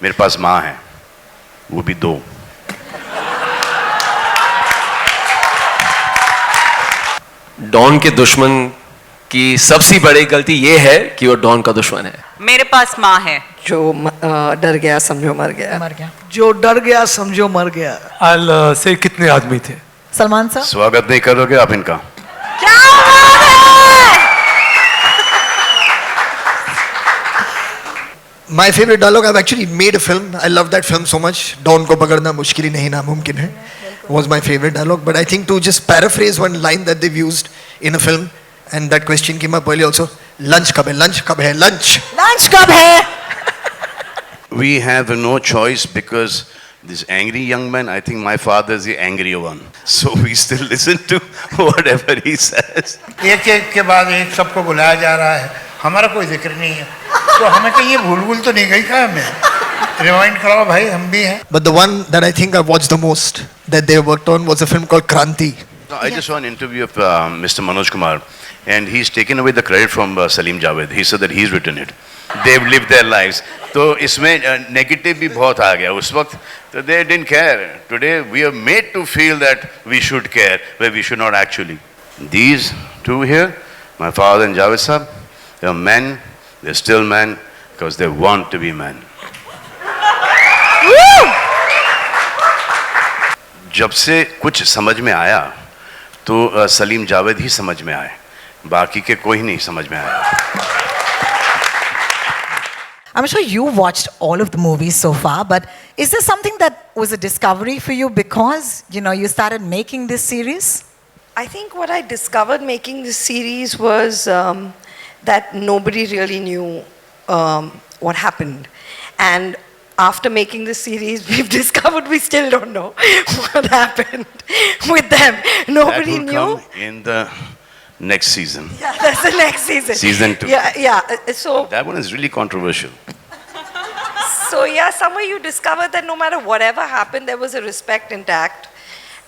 मेरे पास माँ है, वो भी दो. डॉन के दुश्मन की सबसे बड़ी गलती ये है कि वो डॉन का दुश्मन है. मेरे पास माँ है. जो डर गया समझो मर गया. जो डर गया समझो मर गया. I'll say कितने आदमी थे. सलमान साहब. स्वागत नहीं करोगे आप इनका? क्या बात है? My favorite dialogue, I've actually made a film. I love that film so much. Dawn को पकड़ना मुश्किल ही नहीं नामुमकिन है was my favorite dialogue. But I think to just paraphrase one line that they've used in a film, and that question came up earlier also. Lunch कब है? Lunch कब है? Lunch. लंच कब है? We have no choice because this angry young man, I think my father is the angrier one. So we still listen to whatever he says. एक एक के बाद एक सबको बुलाया जा रहा है, हमारा कोई जिक्र नहीं है, तो हमें कहीं ये भूल तो नहीं गई क्या? हमें रिमाइंड कराओ भाई, हम भी हैं. But the one that I think I've watched the most that they worked on was a film called Kranti. I just saw an interview of Mr. Manoj Kumar, and he's taken away the credit from Salim Javed. He said that he's written it. They've lived their lives. तो इसमें negative भी बहुत आ गया उस वक्त. So they didn't care. Today we are made to feel that we should care, where we should not actually. These two here, my father and Javed Sahab, they're men. They're still men because they want to be men. जब से कुछ समझ में आया तो सलीम जावेद ही समझ में आए, बाकी के कोई नहीं समझ में आया. I'm sure you watched all of the movies so far, but is there something that was a discovery for you because, you started making this series? I think what I discovered making this series was that nobody really knew what happened. And after making this series, we've discovered we still don't know what happened with them. Nobody That will knew. come in the next season. Yeah, that's the next season. Season 2. Yeah. So That one is really controversial. somewhere you discovered that no matter whatever happened, there was a respect intact.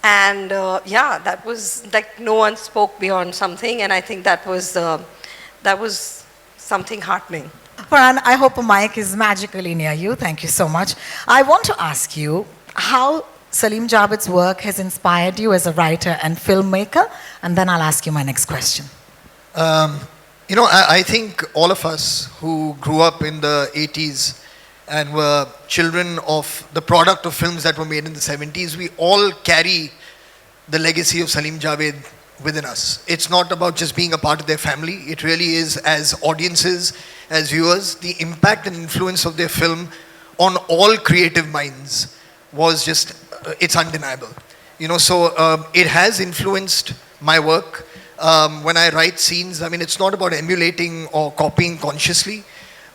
And that was like no one spoke beyond something, and I think that was something heartening. Farhan, I hope a mic is magically near you. Thank you so much. I want to ask you how Salim Javed's work has inspired you as a writer and filmmaker, and then I'll ask you my next question. I think all of us who grew up in the 80s and were children of the product of films that were made in the 70s, we all carry the legacy of Salim Javed within us. It's not about just being a part of their family. It really is, as audiences, as viewers, the impact and influence of their film on all creative minds was just, it's undeniable. So it has influenced my work. When I write scenes, it's not about emulating or copying consciously,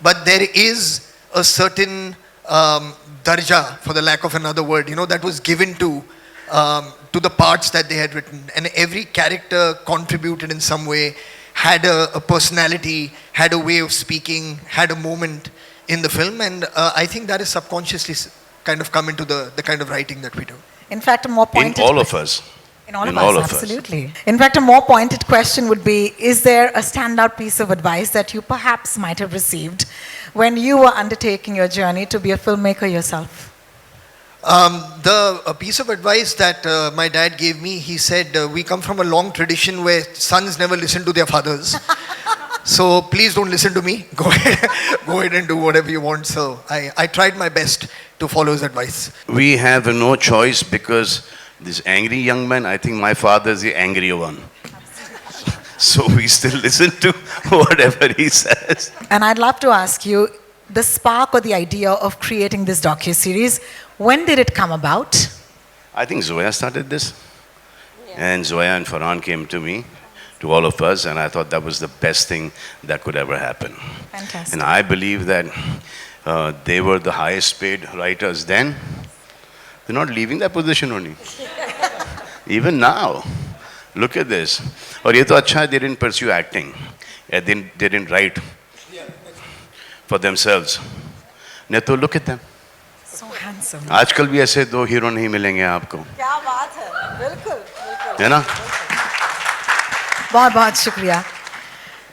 but there is a certain darja, for the lack of another word, that was given to the parts that they had written. And every character contributed in some way, had a personality, had a way of speaking, had a moment in the film. And I think that is subconsciously kind of come into the kind of writing that we do. In fact, a more pointed... In all of us. In all of us, absolutely. In fact, a more pointed question would be, is there a standout piece of advice that you perhaps might have received when you were undertaking your journey to be a filmmaker yourself? A piece of advice that my dad gave me, he said, we come from a long tradition where sons never listen to their fathers. So please don't listen to me. Go ahead and do whatever you want. So I tried my best to follow his advice. We have no choice because this angry young man, I think my father is the angrier one. So we still listen to whatever he says. And I'd love to ask you, the spark or the idea of creating this docu-series, when did it come about? I think Zoya started this. Yeah. And Zoya and Farhan came to me, to all of us, and I thought that was the best thing that could ever happen. Fantastic. And I believe that they were the highest paid writers then. They're not leaving that position only. Even now. Look at this. और ये तो अच्छा है, they didn't pursue acting. They didn't write for themselves. नहीं तो look at them. So handsome. आजकल भी ऐसे दो हीरो नहीं मिलेंगे आपको. क्या बात है, बिल्कुल. है ना? बहुत बहुत शुक्रिया.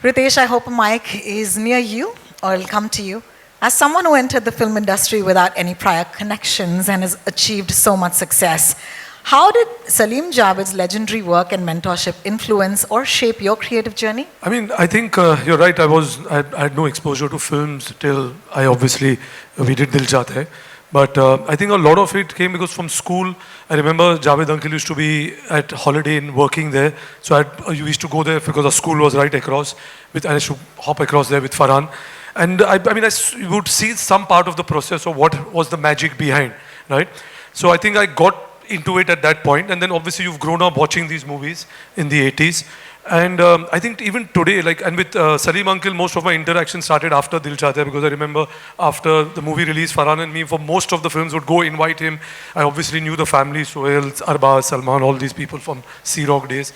Ritesh, I hope a mic is near you or it'll come to you. As someone who entered the film industry without any prior connections and has achieved so much success, how did Salim Javed's legendary work and mentorship influence or shape your creative journey? I mean, I think you're right. I had no exposure to films till we did Dil Chahta Hai. But I think a lot of it came because from school, I remember Javed uncle used to be at Holiday Inn working there. So you used to go there because our school was right across. And I used to hop across there with Farhan. And I would see some part of the process of what was the magic behind, right? So I think I got into it at that point. And then obviously you've grown up watching these movies in the 80s. And I think even today, and with Salim uncle, most of my interaction started after Dil Chahta Hai, because I remember after the movie release, Farhan and me, for most of the films, would go invite him. I obviously knew the family, Sohail, Arbaz, Salman, all these people from Sea Rock days.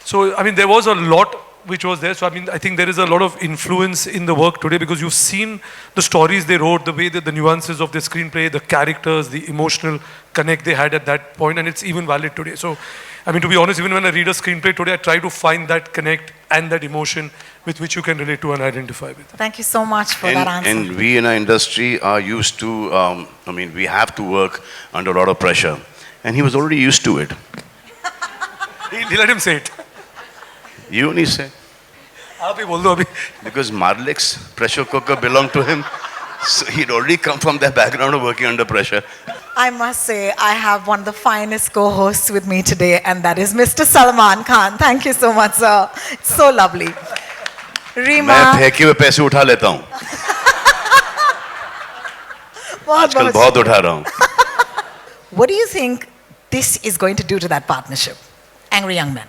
So, I mean, there was a lot which was there. So, I mean, I think there is a lot of influence in the work today because you've seen the stories they wrote, the way that the nuances of the screenplay, the characters, the emotional connect they had at that point, and it's even valid today. So, I mean, to be honest, even when I read a screenplay today, I try to find that connect and that emotion with which you can relate to and identify with. Thank you so much for that answer. And we in our industry are used to, we have to work under a lot of pressure. And he was already used to it. He let him say it. You only say. आप ही बोल दो अभी. Because Marlik's pressure cooker belonged to him. So he'd already come from that background of working under pressure. I must say, I have one of the finest co-hosts with me today, and that is Mr. Salman Khan. Thank you so much, sir. It's so lovely. Reema. मैं फेंके हुए पैसे उठा लेता हूँ. आजकल बहुत उठा रहा हूँ. What do you think this is going to do to that partnership? Angry Young Men.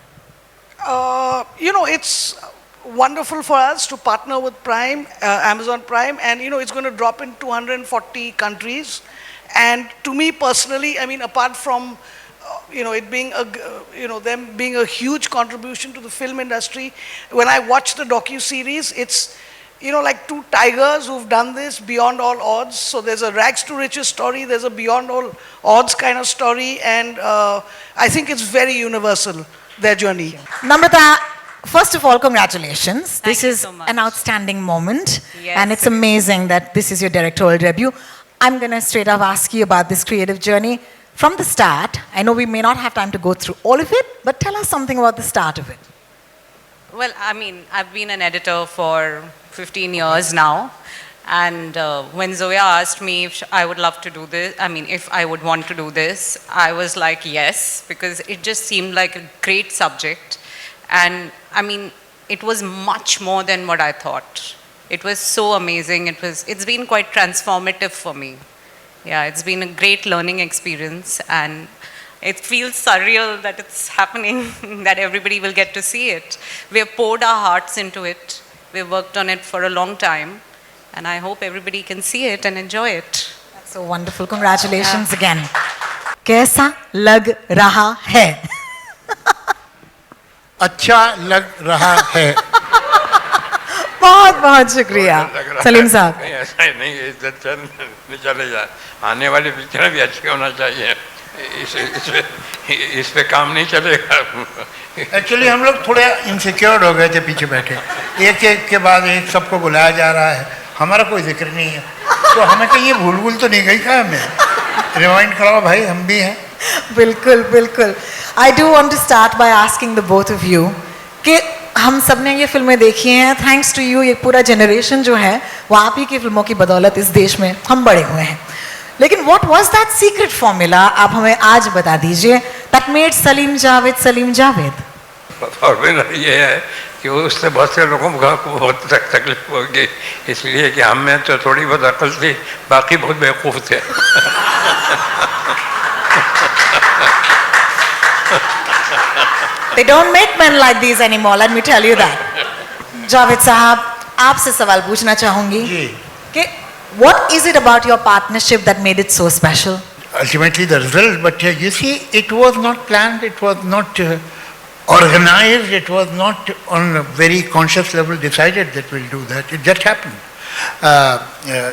It's wonderful for us to partner with Prime, Amazon Prime, and it's going to drop in 240 countries. And to me personally, I mean, apart from it being them being a huge contribution to the film industry, when I watch the docu-series, it's like two tigers who've done this beyond all odds. So there's a rags to riches story, there's a beyond all odds kind of story, and I think it's very universal, their journey. Namrata, first of all, congratulations. Thank This you is so much. an outstanding moment, Yes, and it's it is. amazing that this is your directorial debut. I'm going to straight up ask you about this creative journey from the start. I know we may not have time to go through all of it, but tell us something about the start of it. Well, I mean, I've been an editor for 15 years now. And when Zoya asked me if I would love to do this, if I would want to do this, I was like, yes, because it just seemed like a great subject. And it was much more than what I thought. It was so amazing. It's been quite transformative for me. Yeah, it's been a great learning experience, and it feels surreal that it's happening, that everybody will get to see it. We have poured our hearts into it. We've worked on it for a long time, and I hope everybody can see it and enjoy it. That's so wonderful. Congratulations again. कैसा लग रहा है? अच्छा लग रहा है. बहुत बहुत शुक्रिया सलीम साहब. नहीं ऐसा ही नहीं, इज्जत चले जाए. आने वाली पिक्चर भी अच्छी होना चाहिए. इस पे काम नहीं चलेगा. एक्चुअली हम लोग थोड़े इनसिक्योर हो गए थे पीछे बैठे. एक के बाद एक सबको बुलाया जा रहा है, हमारा कोई जिक्र नहीं है. तो हमें कहीं ये भूल तो नहीं गई क्या? हमें रिमाइंड कराओ भाई, हम भी हैं. बिल्कुल बिल्कुल. I do want to start by asking the both of you कि हम सब ने ये फिल्में देखी हैं. थैंक्स टू यू, ये पूरा जनरेशन जो है वो आप ही की फिल्मों की बदौलत इस देश में हम बड़े हुए हैं. लेकिन what was that secret formula, आप हमें आज बता दीजिए, that made Salim Javed Salim Javed. Formula ये है कि उससे बहुत से लोगों को बहुत तकलीफ होगी, इसलिए कि हम में तो थोड़ी बहुत अकल थी, बाकी बहुत बेवकूफ़ थे. They don't make men like these anymore, let me tell you that. Javed साहब, आपसे सवाल पूछना चाहूंगी कि what is it about your partnership that made it so special? Ultimately the result, but you see, it was not planned, it was not organized, it was not on a very conscious level decided that we'll do that. It just happened.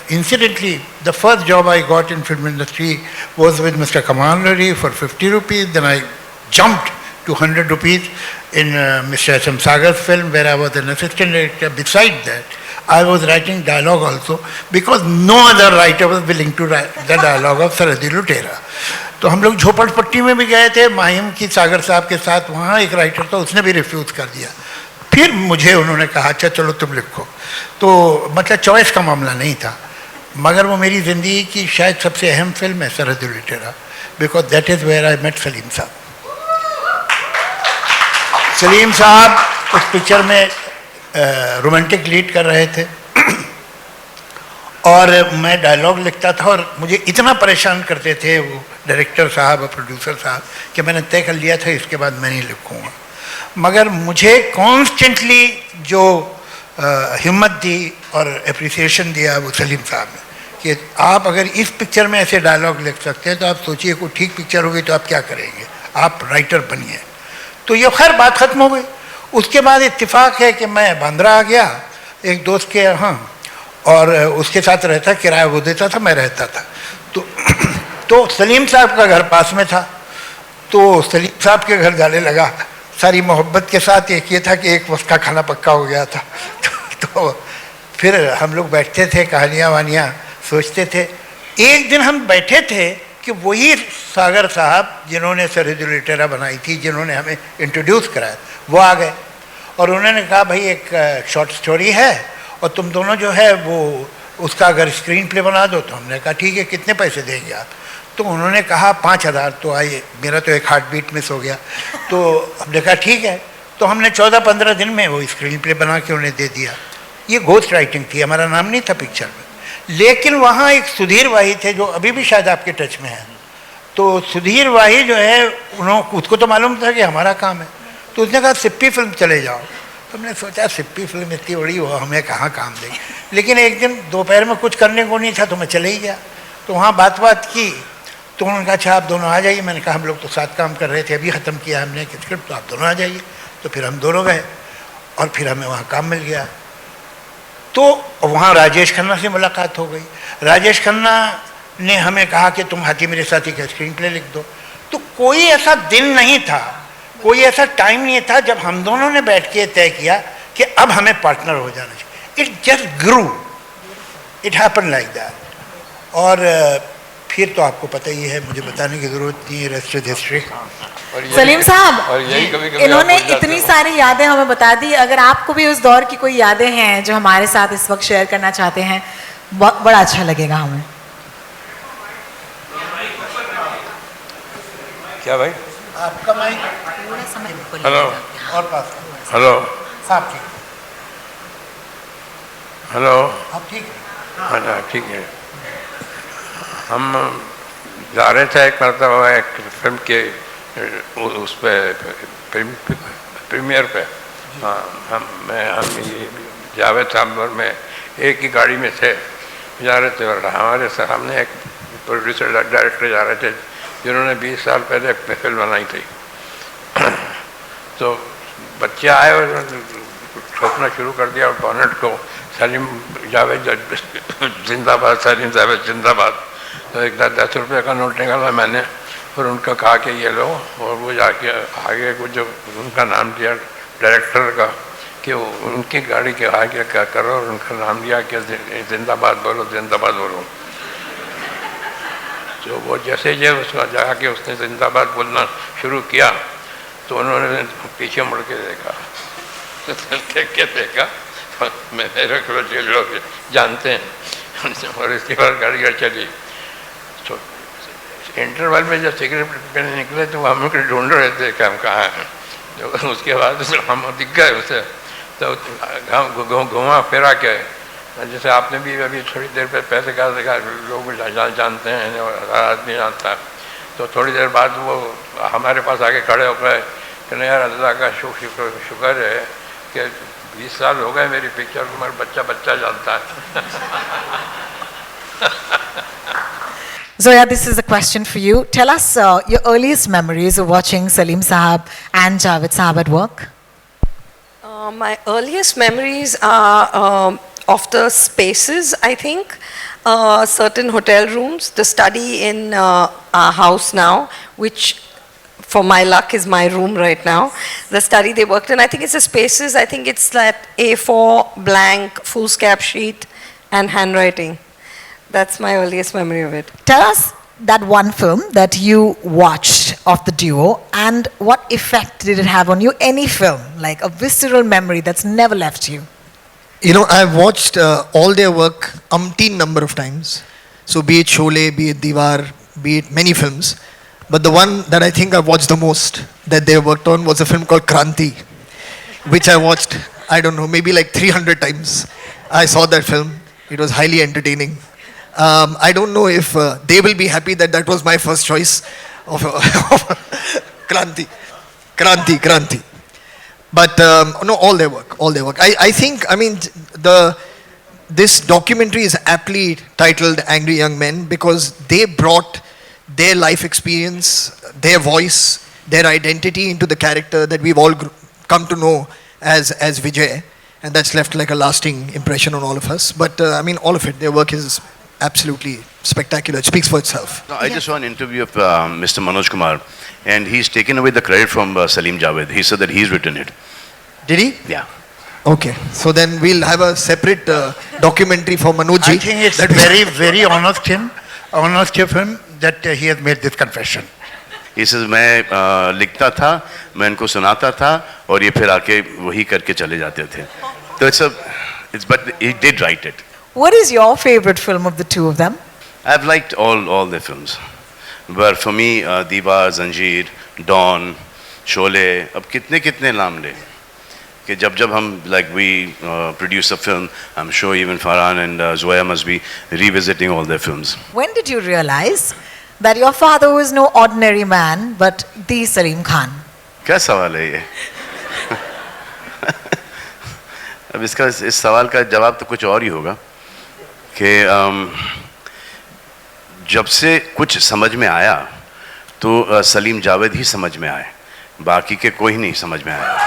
Incidentally, the first job I got in film industry was with Mr. Kamal Nuri for 50 rupees. Then I jumped to 100 rupees in Mr. S.M. Sagar's film, where I was an assistant director. Besides that, I was writing dialogue also because no other writer was willing to write the dialogue of सरहदी लुटेरा. तो हम लोग झोपड़पट्टी में भी गए थे माहिम की सागर साहब के साथ, वहाँ एक राइटर था, उसने भी रिफ्यूज़ कर दिया. फिर मुझे उन्होंने कहा अच्छा चलो तुम लिखो. तो मतलब चॉइस का मामला नहीं था, मगर वो मेरी ज़िंदगी की शायद सबसे अहम फिल्म है Sarhadi Lutera, because that is where I met Salim sahab. Salim साहब उस पिक्चर में रोमांटिक लीड कर रहे थे और मैं डायलॉग लिखता था और मुझे इतना परेशान करते थे वो डायरेक्टर साहब और प्रोड्यूसर साहब कि मैंने तय कर लिया था इसके बाद मैं नहीं लिखूँगा. मगर मुझे कॉन्स्टेंटली जो हिम्मत दी और अप्रिसिएशन दिया वो सलीम साहब ने कि आप अगर इस पिक्चर में ऐसे डायलॉग लिख सकते हैं तो आप सोचिए कोई ठीक पिक्चर होगी तो आप क्या करेंगे, आप राइटर बनिए. तो ये खैर बात ख़त्म हो गई. उसके बाद इत्तेफाक है कि मैं बांद्रा आ गया एक दोस्त के यहाँ और उसके साथ रहता, किराया वो देता था, मैं रहता था. तो सलीम साहब का घर पास में था. तो सलीम साहब के घर जाने लगा सारी मोहब्बत के साथ. एक ये था कि एक वक्त का खाना पक्का हो गया था. तो फिर हम लोग बैठते थे, कहानियाँ वानियाँ सोचते थे. एक दिन हम बैठे थे कि वही सागर साहब जिन्होंने सरहदी लुटेरा बनाई थी, जिन्होंने हमें इंट्रोड्यूस कराया, वो आ गए और उन्होंने कहा भाई एक शॉर्ट स्टोरी है और तुम दोनों जो है वो उसका अगर स्क्रीन प्ले बना दो. तो हमने कहा ठीक है, कितने पैसे देंगे आप? तो उन्होंने कहा 5,000. तो आइए, मेरा तो एक हार्ट बीट मिस हो गया. तो हमने कहा ठीक है. तो हमने 14-15 दिन में वो स्क्रीन प्ले बना के उन्हें दे दिया. ये घोस्ट राइटिंग थी, हमारा नाम नहीं था पिक्चर में. लेकिन वहाँ एक सुधीर वाही थे जो अभी भी शायद आपके टच में हैं. तो सुधीर वाही जो है उसको तो मालूम था कि हमारा काम है. तो उसने कहा सिप्पी फिल्म चले जाओ. तो हमने सोचा सिप्पी फिल्म इतनी बड़ी हो, हमें कहाँ काम देगी. लेकिन एक दिन दोपहर में कुछ करने को नहीं था तो मैं चले ही गया. तो वहाँ बात की तो उन्होंने कहा अच्छा आप दोनों आ जाइए. मैंने कहा हम लोग तो साथ काम कर रहे थे, अभी ख़त्म किया हमने स्क्रिप्ट, तो आप दोनों आ जाइए. तो फिर हम दोनों गए और फिर हमें वहाँ काम मिल गया. तो वहाँ राजेश खन्ना से मुलाकात हो गई. राजेश खन्ना ने हमें कहा कि तुम हाथी मेरे साथी का स्क्रीन प्ले लिख दो. तो कोई ऐसा दिन नहीं था, कोई ऐसा टाइम नहीं था जब हम दोनों ने बैठ के तय किया कि अब हमें पार्टनर हो जाना चाहिए. It just grew, it happen like that. और फिर तो आपको पता ही है, मुझे बताने की ज़रूरत नहीं है, रेस्ट इज हिस्ट्री. सलीम साहब, इन्होंने इतनी सारी यादें हमें बता दी. अगर आपको भी उस दौर की कोई यादें हैं जो हमारे साथ इस वक्त शेयर करना चाहते हैं, बड़ा अच्छा लगेगा हमें. क्या भाई? आपका माइक हेलो और पास. हेलो साहब ठीक, हेलो. आप ठीक है? हाँ ठीक है. हम जा रहे थे एक मरतबा एक फिल्म के उस पर प्रीमियर पे. हम ये जावेद साहब में एक ही गाड़ी में थे, जा रहे थे और हमारे सामने एक प्रोड्यूसर डायरेक्टर जा रहे थे जिन्होंने 20 साल पहले फिल्म बनाई थी. तो बच्चे आए और ठोकना शुरू कर दिया और बॉनेट को, सलीम जावेद जिंदाबाद, सलीम जावेद जिंदाबाद. तो एक 10 रुपये का नोट निकाला मैंने और उनका कहा कि ये लो, और वो जाके आगे को जो उनका नाम दिया डायरेक्टर का कि उनकी गाड़ी के आगे क्या करो और उनका नाम दिया कि जिंदाबाद बोलो, जिंदाबाद बोलो. तो वो जैसे उसका जाके उसने जिंदाबाद बोलना शुरू किया तो उन्होंने पीछे मुड़ के देखा. तो देख के देखा मेरे लोग जानते हैं. और इसके बाद गाड़ी चली. तो इंटरवल में जब सिगरेट पीने निकले तो हम लोग ढूंढ रहे थे कि हम कहाँ हैं. तो उसके बाद हम दिख गए उसे. तो घुमा फिरा के जैसे आपने भी अभी थोड़ी देर पे पैसे का देखा, लोग जानते हैं और हर आदमी जानता है. तो थोड़ी देर बाद वो हमारे पास आके खड़े हो गए कि नहीं यार अल्लाह का शुक्र है कि 20 साल हो गए मेरी पिक्चर को, मेरा बच्चा जानता है. Zoya, this is a question for you. Tell us your earliest memories of watching Saleem Sahab and Javed Sahab at work. My earliest memories are of the spaces, I think. Certain hotel rooms, the study in our house now, which for my luck, is my room right now. The study they worked in, I think it's the spaces, I think it's that A4 blank foolscap sheet and handwriting. That's my earliest memory of it. Tell us that one film that you watched of the duo and what effect did it have on you? Any film, like a visceral memory that's never left you. You know, I've watched all their work umpteen number of times. So be it Sholay, be it Diwar, be it many films. But the one that I think I've watched the most that they worked on was a film called Kranti, which I watched, I don't know, maybe like 300 times. I saw that film. It was highly entertaining. I don't know if they will be happy that that was my first choice of Kranti. But no, all their work. I think, I mean, this documentary is aptly titled Angry Young Men because they brought their life experience, their voice, their identity into the character that we've all come to know as Vijay, and that's left like a lasting impression on all of us. But I mean, all of it, their work is absolutely spectacular. It speaks for itself. No, I just saw an interview of Mr. Manoj Kumar, and he's taken away the credit from Salim Javed. He said that he's written it. Did he? Yeah. Okay, so then we'll have a separate documentary for Manojji. I think it's very, very honest of him that he has made this confession. He says मैं लिखता था, मैं इनको सुनाता था, और ये फिर आके वही करके चले जाते थे. So but he did write it. What is your favorite film of the two of them? I've liked all their films, but for me, Diwar, Zanjeer, Dawn, Sholay, अब कितने नाम ले कि जब हम like we produce a film, I'm sure even Farhan and Zoya must be revisiting all their films. When did you realize that your father was no ordinary man but the Salim Khan? क्या सवाल है ये? अब इस सवाल का जवाब तो कुछ और ही होगा कि जब से कुछ समझ में आया तो सलीम जावेद ही समझ में आए, बाकी के कोई नहीं समझ में आया.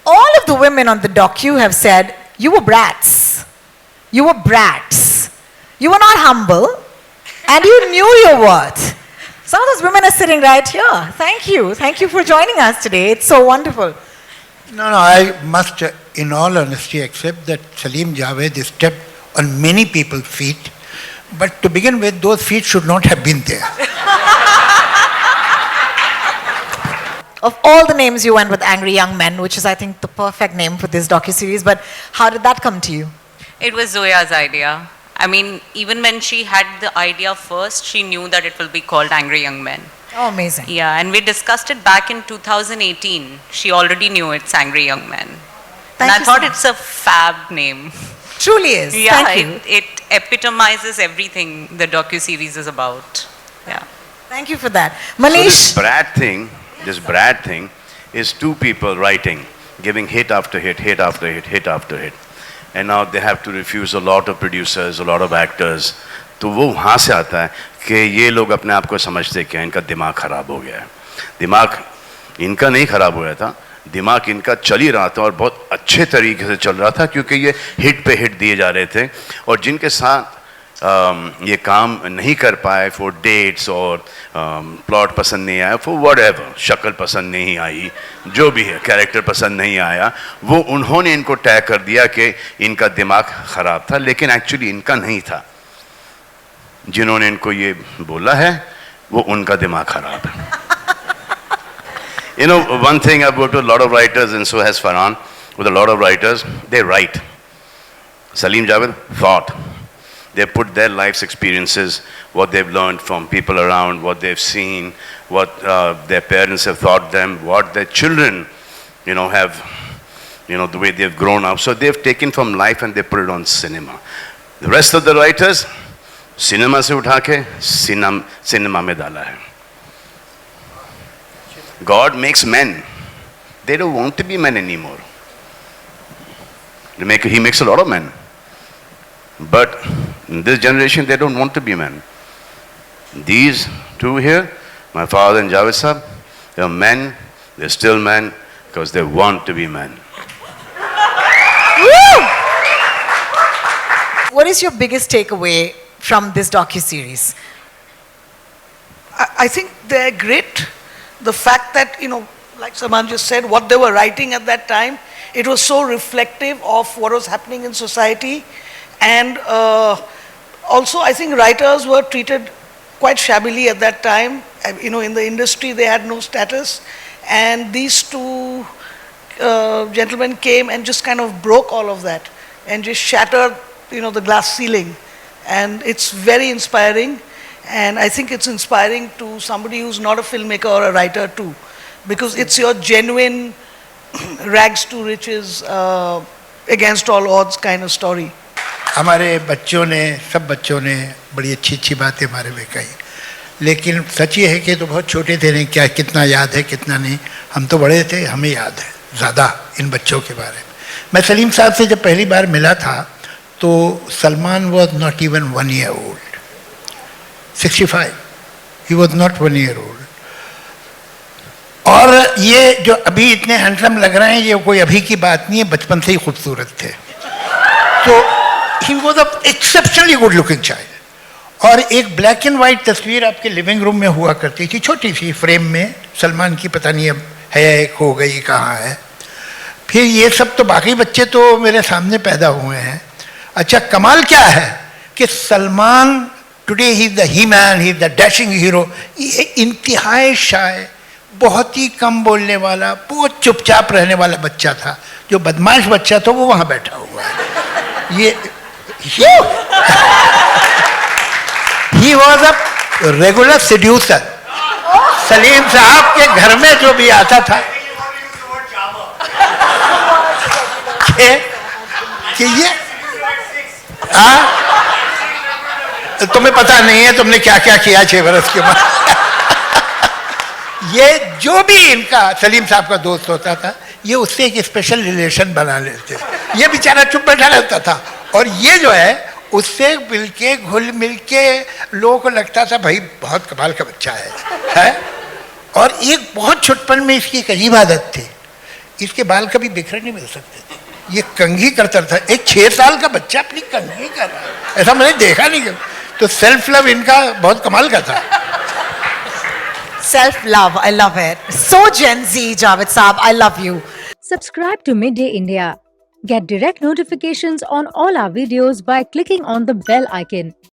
All of the women on the docu have said, you were brats. You were brats. You were not humble, and you knew your worth. Some of those women are sitting right here. Thank you. Thank you for joining us today. It's so wonderful. No, I must, in all honesty, accept that Salim Javed stepped on many people's feet, but to begin with, those feet should not have been there. Of all the names, you went with Angry Young Men, which is, I think, the perfect name for this docuseries. But how did that come to you? It was Zoya's idea. I mean, even when she had the idea first, she knew that it will be called Angry Young Men. Oh, amazing. Yeah, and we discussed it back in 2018. She already knew it's Angry Young Men. And I thought it's a fab name. Truly is. Yeah, Thank you. it epitomizes everything the docuseries is about. Yeah. Thank you for that. So Manish. this Brad thing is two people writing, giving hit after hit, hit after hit, hit after hit. And now they have to refuse a lot of producers, a lot of actors. तो वो वहाँ से आता है कि ये लोग अपने आप को समझते क्या इनका दिमाग खराब हो गया है. दिमाग इनका नहीं खराब हुआ था, दिमाग इनका चल ही रहा था और बहुत अच्छे तरीके से चल रहा था क्योंकि ये हिट पे हिट दिए जा रहे थे. और जिनके साथ ये काम नहीं कर पाए फॉर डेट्स और प्लॉट पसंद नहीं आया, फॉर व्हाटएवर, शक्ल पसंद नहीं आई, जो भी है, कैरेक्टर पसंद नहीं आया, वो उन्होंने इनको टैग कर दिया कि इनका दिमाग ख़राब था, लेकिन एक्चुअली इनका नहीं था. जिन्होंने इनको ये बोला है वो उनका दिमाग ख़राब है. You know, one thing, I've worked with a lot of writers and so has Farhan, with a lot of writers, they write. Salim Javed thought. They put their life's experiences, what they've learned from people around, what they've seen, what their parents have taught them, what their children, have, the way they've grown up. So they've taken from life and they put it on cinema. The rest of the writers, cinema se utha ke cinema mein dala hai. God makes men. They don't want to be men anymore. He makes a lot of men. But in this generation, they don't want to be men. These two here, my father and Javed Sahab, they're men, they're still men, because they want to be men. What is your biggest takeaway from this docu-series? I think they're great. The fact that, like Salman just said, what they were writing at that time, it was so reflective of what was happening in society. And also, I think writers were treated quite shabbily at that time. In the industry, they had no status. And these two gentlemen came and just kind of broke all of that and just shattered, the glass ceiling. And it's very inspiring. And I think it's inspiring to somebody who's not a filmmaker or a writer too, because it's your genuine rags to riches against all odds kind of story. हमारे बच्चों ने, सब बच्चों ने बड़ी अच्छी अच्छी बातें हमारे में कही, लेकिन सच ये है कि तो बहुत छोटे थे, नहीं क्या कितना याद है कितना नहीं, हम तो बड़े थे, हमें याद है ज़्यादा इन बच्चों के बारे में. मैं सलीम साहब से जब पहली बार मिला था तो Salman was not even 1 year old. 65. He was not 1 year old. और ये जो अभी इतने हैंडसम लग रहे हैं, ये कोई अभी की बात नहीं है, बचपन से ही खूबसूरत थे. तो he was an exceptionally good looking child. और एक ब्लैक एंड वाइट तस्वीर आपके लिविंग रूम में हुआ करती थी, छोटी सी फ्रेम में, सलमान की, पता नहीं अब है खो गई कहाँ है. फिर ये सब तो बाकी बच्चे तो मेरे सामने पैदा हुए हैं. अच्छा, कमाल क्या है कि Salman today he is the he man, he is the dashing hero. ये इंतहाई शाय, बहुत ही कम बोलने वाला, बहुत चुपचाप रहने वाला बच्चा था. जो बदमाश बच्चा था वो वहाँ बैठा हुआ है. ये he was a regular seducer. Salim sahab के घर में जो भी आता था कि ये तुम्हें पता नहीं है तुमने क्या क्या किया 6 बरस के बाद. ये जो भी इनका सलीम साहब का दोस्त होता था, ये उससे एक स्पेशल रिलेशन बना लेते. ये बेचारा चुप बैठा रहता था और ये जो है उससे मिलके घुल मिलके लोगों को लगता था भाई बहुत कमाल का बच्चा है. और एक बहुत छुटपन में इसकी एक अजीब आदत थी, इसके बाल कभी बिखरे नहीं मिल सकते थे. ये कंघी करता था. एक 6 साल का बच्चा अपनी कंघी कर रहा है, ऐसा मैंने देखा नहीं. तो सेल्फ लव इनका बहुत कमाल का था. Self love, I love it. So Gen Z, Javed Saab, I love you. Subscribe to Midday India. Get direct notifications on all our videos by clicking on the bell icon.